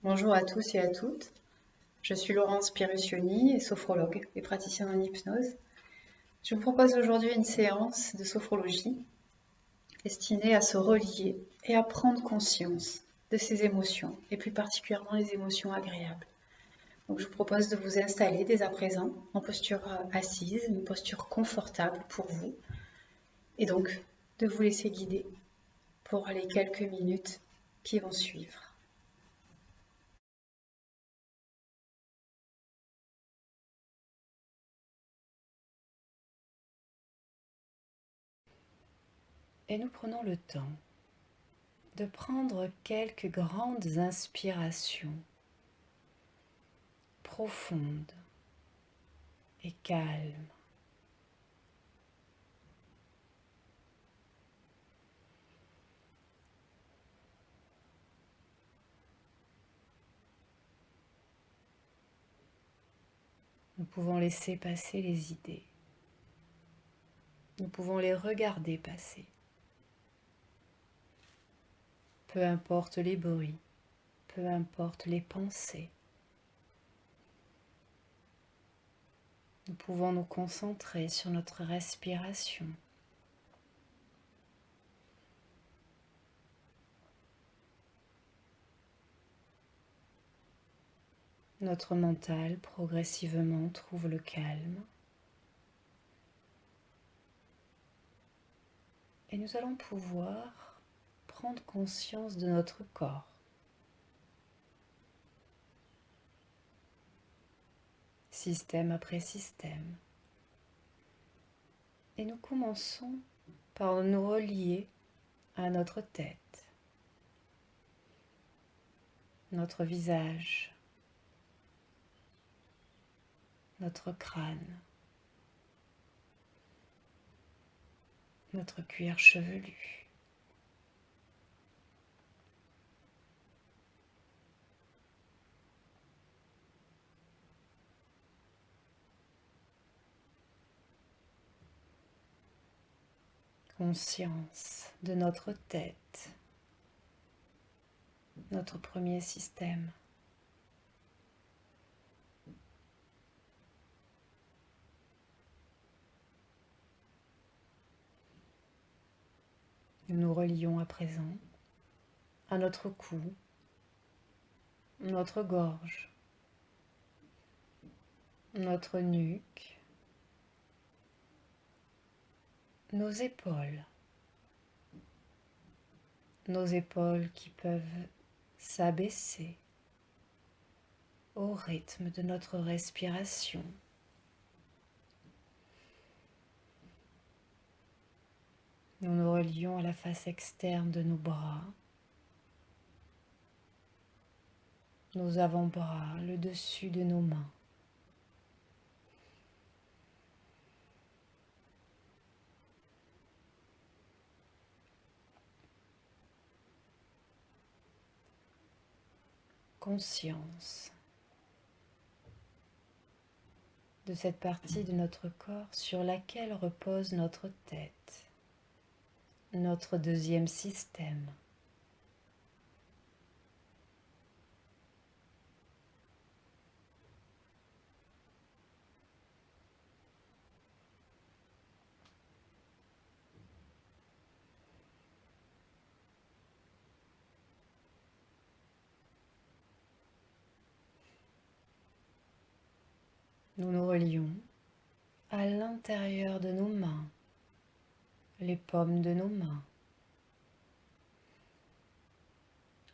Bonjour à tous et à toutes. Je suis Laurence Piruccioni, sophrologue et praticienne en hypnose. Je vous propose aujourd'hui une séance de sophrologie destinée à se relier et à prendre conscience de ses émotions, et plus particulièrement les émotions agréables. Donc je vous propose de vous installer dès à présent en posture assise, une posture confortable pour vous, et donc de vous laisser guider pour les quelques minutes qui vont suivre. Et nous prenons le temps de prendre quelques grandes inspirations profondes et calmes. Nous pouvons laisser passer les idées. Nous pouvons les regarder passer. Peu importe les bruits, peu importe les pensées. Nous pouvons nous concentrer sur notre respiration. Notre mental progressivement trouve le calme. Et nous allons pouvoir prendre conscience de notre corps. Système après système. Et nous commençons par nous relier à notre tête, notre visage, notre crâne, notre cuir chevelu. Conscience de notre tête, notre premier système. Nous nous relions à présent à notre cou, notre gorge, notre nuque, nos épaules qui peuvent s'abaisser au rythme de notre respiration. Nous nous relions à la face externe de nos bras, nos avant-bras, le dessus de nos mains. Conscience de cette partie de notre corps sur laquelle repose notre tête, notre deuxième système. Nous nous relions à l'intérieur de nos mains, les paumes de nos mains,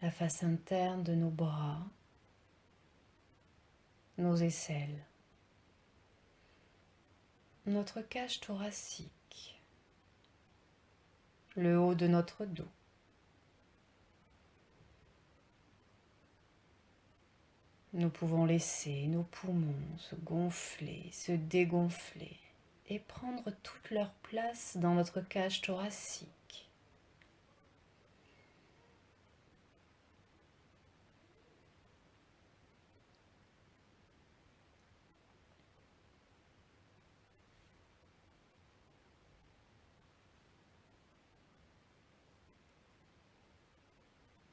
la face interne de nos bras, nos aisselles, notre cage thoracique, le haut de notre dos. Nous pouvons laisser nos poumons se gonfler, se dégonfler et prendre toute leur place dans notre cage thoracique.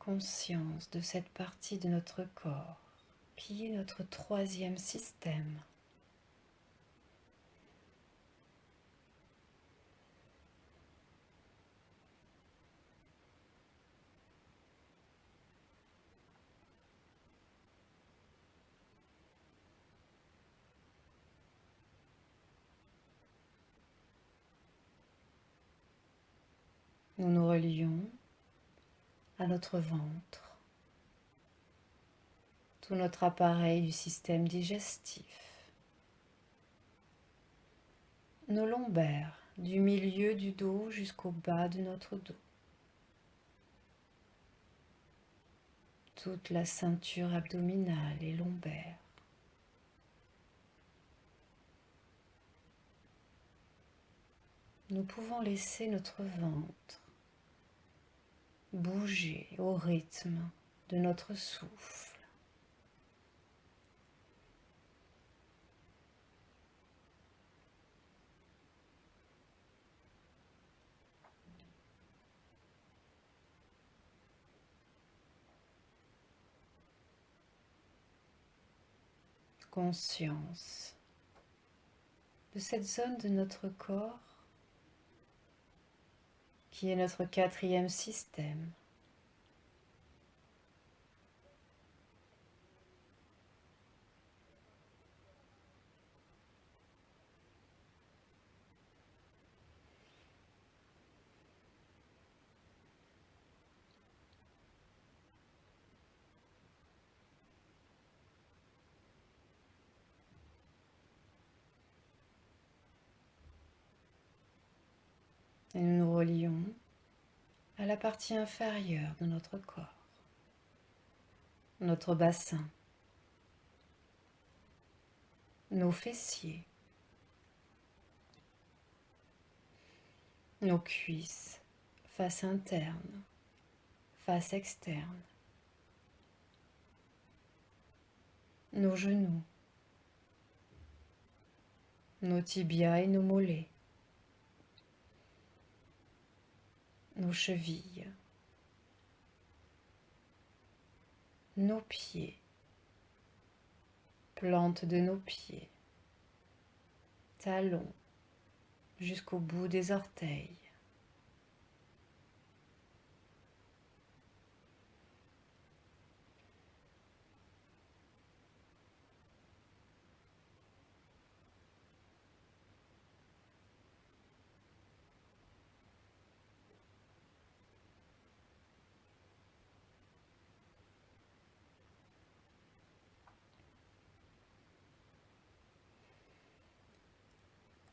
conscience de cette partie de notre corps qui est notre troisième système. Nous nous relions à notre ventre, tout notre appareil du système digestif, nos lombaires, du milieu du dos jusqu'au bas de notre dos, toute la ceinture abdominale et lombaire. Nous pouvons laisser notre ventre bouger au rythme de notre souffle. Conscience de cette zone de notre corps qui est notre quatrième système. Et nous nous relions à la partie inférieure de notre corps, notre bassin, nos fessiers, nos cuisses, face interne, face externe, nos genoux, nos tibias et nos mollets, nos chevilles, nos pieds, plante de nos pieds, talons jusqu'au bout des orteils.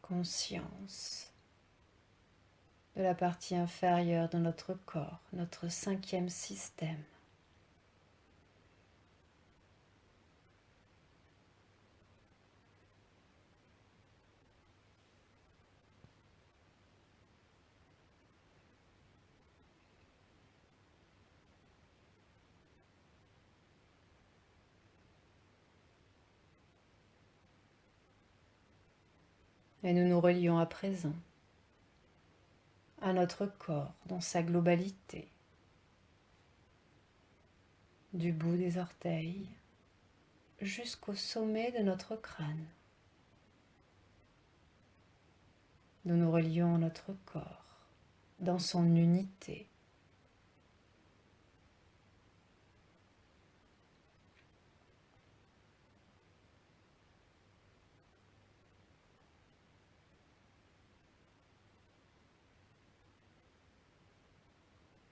Conscience de la partie inférieure de notre corps, notre cinquième système. Et nous nous relions à présent à notre corps dans sa globalité, du bout des orteils jusqu'au sommet de notre crâne. Nous nous relions à notre corps dans son unité.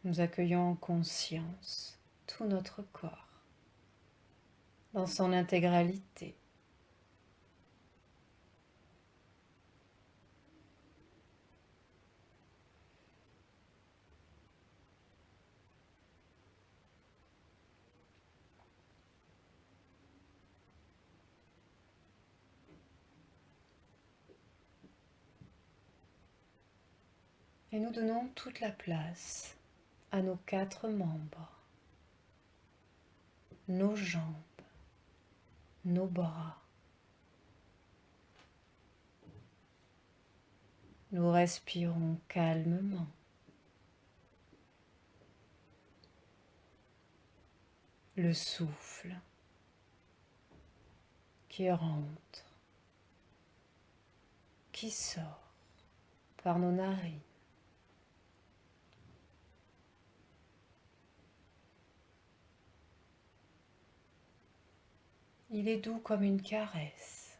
Nous accueillons en conscience tout notre corps dans son intégralité. Et nous donnons toute la place à nos 4 membres, nos jambes, nos bras. Nous respirons calmement. le souffle qui rentre, qui sort par nos narines. Il est doux comme une caresse.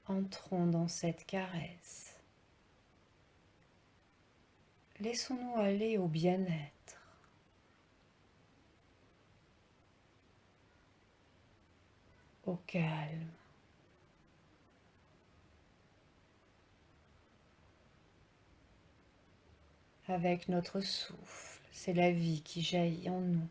Entrons dans cette caresse. Laissons-nous aller au bien-être, au calme. Avec notre souffle, c'est la vie qui jaillit en nous.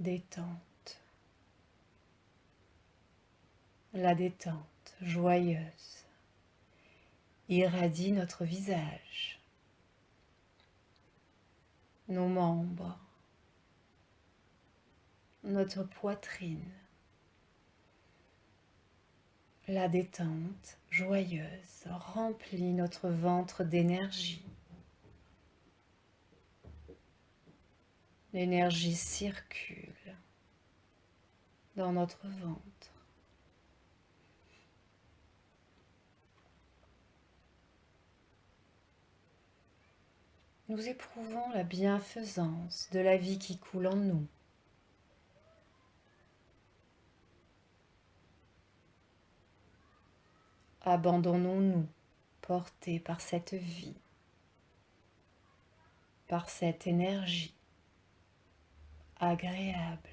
Détente. La détente joyeuse irradie notre visage, nos membres, notre poitrine. La détente joyeuse remplit notre ventre d'énergie. L'énergie circule dans notre ventre. Nous éprouvons la bienfaisance de la vie qui coule en nous. Abandonnons-nous, portés par cette vie, par cette énergie agréable.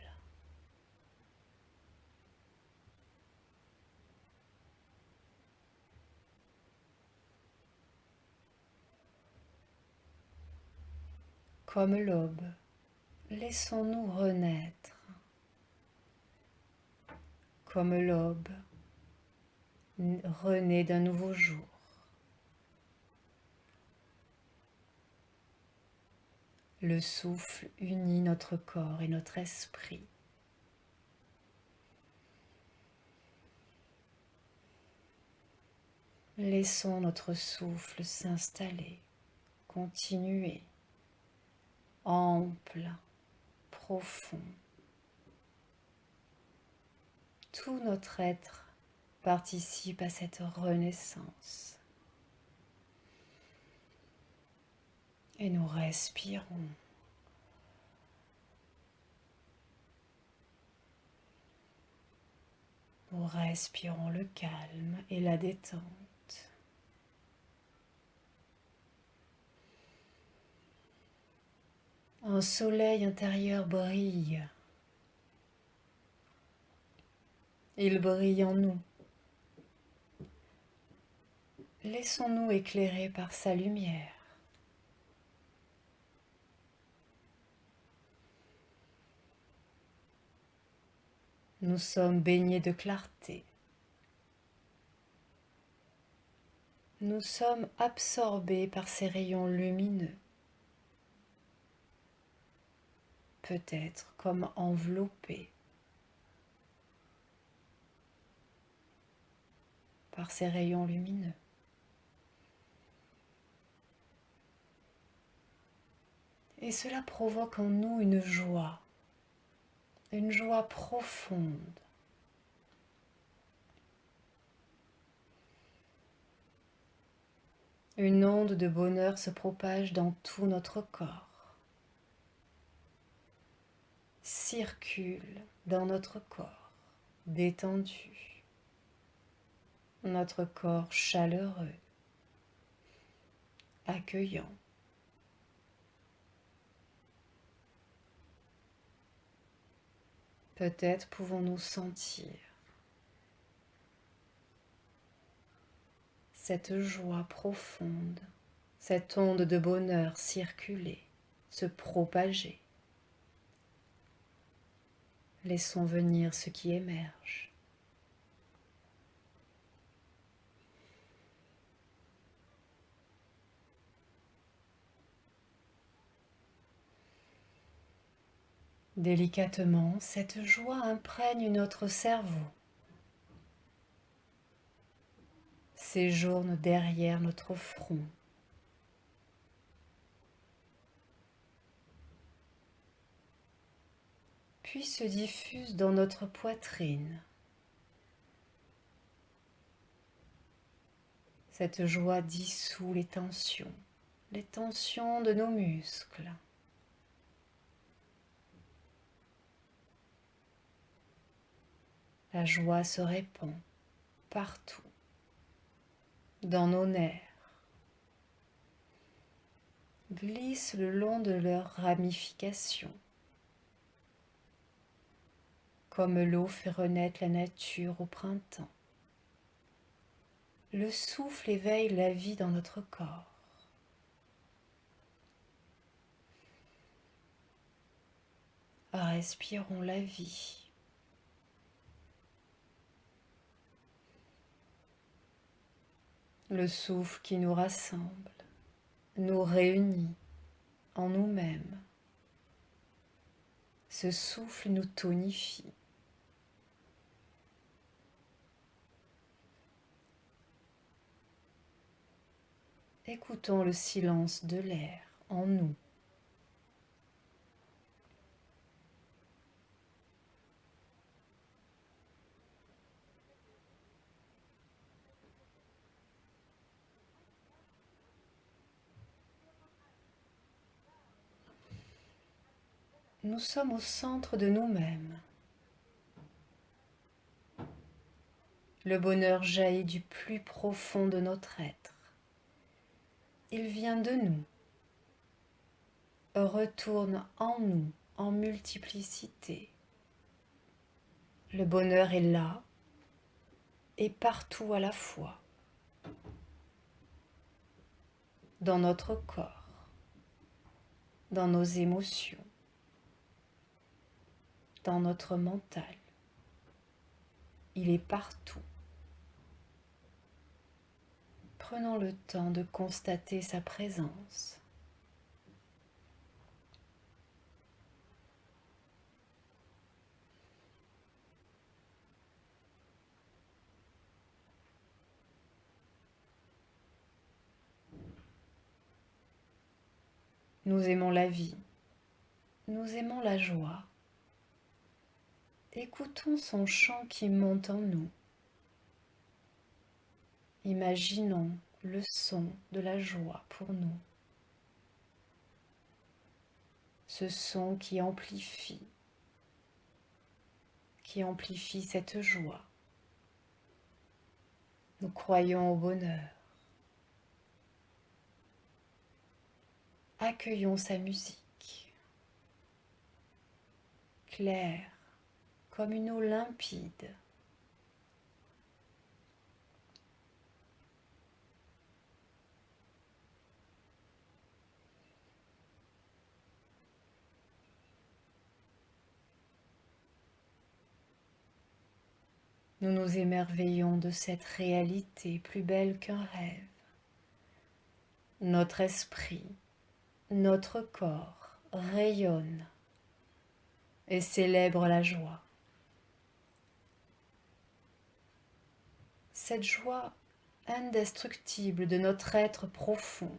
Comme l'aube, laissons-nous renaître. Comme l'aube, renaît d'un nouveau jour. Le souffle unit notre corps et notre esprit. Laissons notre souffle s'installer, continuer, ample, profond. Tout notre être participe à cette renaissance. Et nous respirons. Nous respirons le calme et la détente. Un soleil intérieur brille. Il brille en nous. Laissons-nous éclairer par sa lumière. Nous sommes baignés de clarté. Nous sommes absorbés par ces rayons lumineux, peut-être comme enveloppés par ces rayons lumineux. Et cela provoque en nous une joie profonde. Une onde de bonheur se propage dans tout notre corps, circule dans notre corps détendu, notre corps chaleureux, accueillant. Peut-être pouvons-nous sentir cette joie profonde, cette onde de bonheur circuler, se propager. Laissons venir ce qui émerge. Délicatement, cette joie imprègne notre cerveau, séjourne derrière notre front, puis se diffuse dans notre poitrine. Cette joie dissout les tensions de nos muscles. La joie se répand partout, dans nos nerfs, glisse le long de leurs ramifications, comme l'eau fait renaître la nature au printemps. Le souffle éveille la vie dans notre corps. Respirons la vie. Le souffle qui nous rassemble, nous réunit en nous-mêmes. Ce souffle nous tonifie. Écoutons le silence de l'air en nous. Nous sommes au centre de nous-mêmes. Le bonheur jaillit du plus profond de notre être. Il vient de nous, retourne en nous en multiplicité. Le bonheur est là et partout à la fois, dans notre corps, dans nos émotions, dans notre mental. Il est partout. Prenons le temps de constater sa présence. Nous aimons la vie, nous aimons la joie. Écoutons son chant qui monte en nous. Imaginons le son de la joie pour nous. Ce son qui amplifie cette joie. Nous croyons au bonheur. Accueillons sa musique, claire comme une eau limpide. Nous nous émerveillons de cette réalité plus belle qu'un rêve. Notre esprit, notre corps rayonne et célèbre la joie. Cette joie indestructible de notre être profond.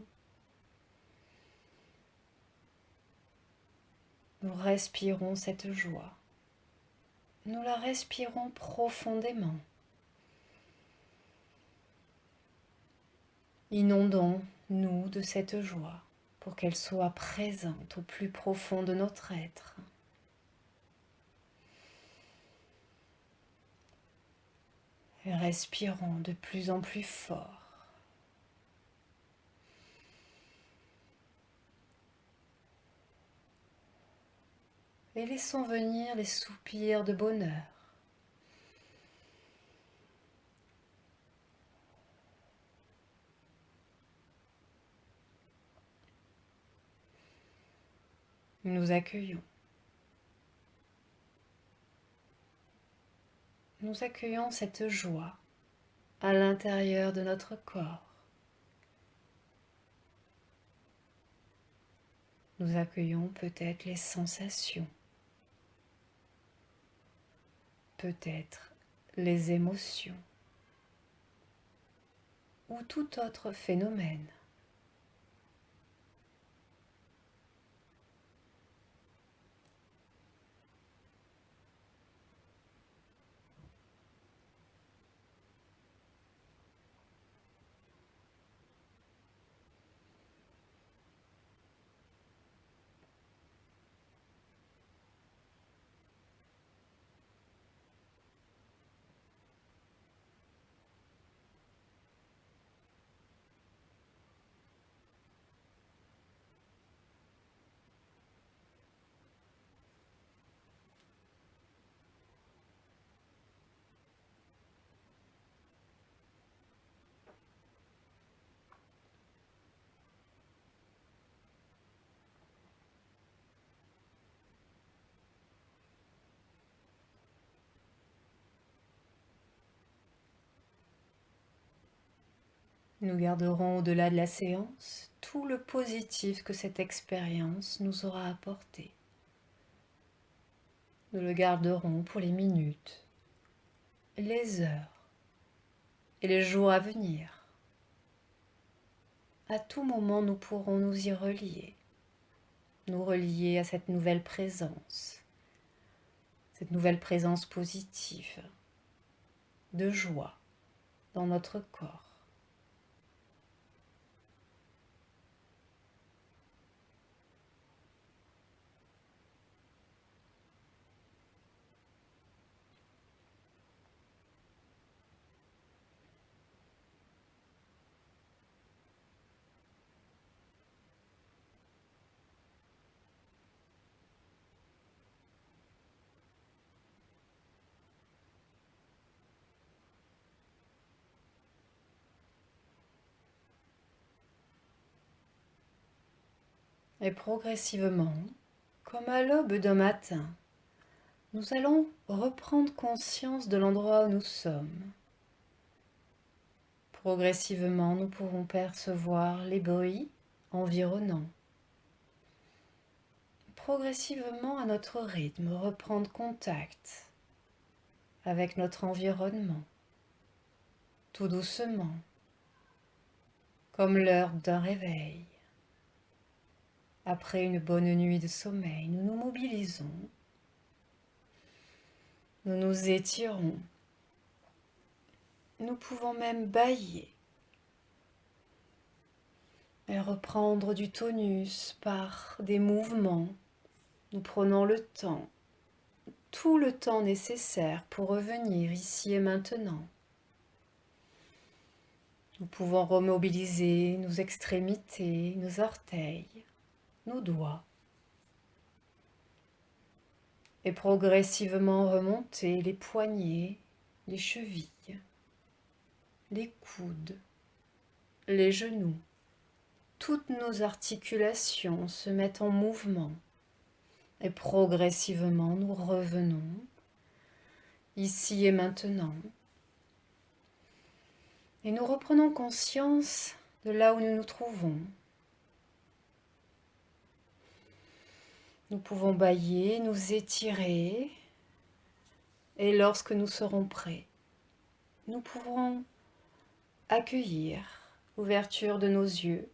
Nous respirons cette joie. Nous la respirons profondément. Inondons-nous de cette joie pour qu'elle soit présente au plus profond de notre être. Et respirons de plus en plus fort. Et laissons venir les soupirs de bonheur. Nous accueillons. Nous accueillons cette joie à l'intérieur de notre corps. Nous accueillons peut-être les sensations peut-être les émotions ou tout autre phénomène. Nous garderons au-delà de la séance tout le positif que cette expérience nous aura apporté. Nous le garderons pour les minutes, les heures et les jours à venir. À tout moment, nous pourrons nous y relier, nous relier à cette nouvelle présence positive, de joie dans notre corps. Et progressivement, comme à l'aube d'un matin, nous allons reprendre conscience de l'endroit où nous sommes. Progressivement, nous pourrons percevoir les bruits environnants. Progressivement, à notre rythme, reprendre contact avec notre environnement, tout doucement, comme l'heure d'un réveil. Après une bonne nuit de sommeil, nous nous mobilisons, nous nous étirons, nous pouvons même bâiller et reprendre du tonus par des mouvements. Nous prenons le temps, tout le temps nécessaire pour revenir ici et maintenant. Nous pouvons remobiliser nos extrémités, nos orteils, nos doigts, et progressivement remonter les poignets, les chevilles, les coudes, les genoux. Toutes nos articulations se mettent en mouvement et progressivement nous revenons ici et maintenant. Et nous reprenons conscience de là où nous nous trouvons. Nous pouvons bâiller, nous étirer, et lorsque nous serons prêts, nous pourrons accueillir l'ouverture de nos yeux.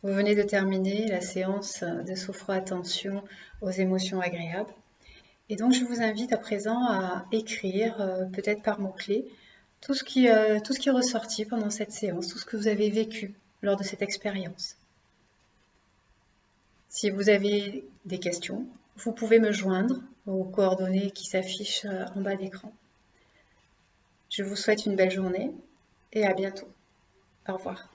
Vous venez de terminer la séance de sophro-attention aux émotions agréables. Et donc, je vous invite à présent à écrire, peut-être par mots-clés, tout ce qui est ressorti pendant cette séance, tout ce que vous avez vécu lors de cette expérience. Si vous avez des questions, vous pouvez me joindre aux coordonnées qui s'affichent en bas d'écran. Je vous souhaite une belle journée et à bientôt. Au revoir.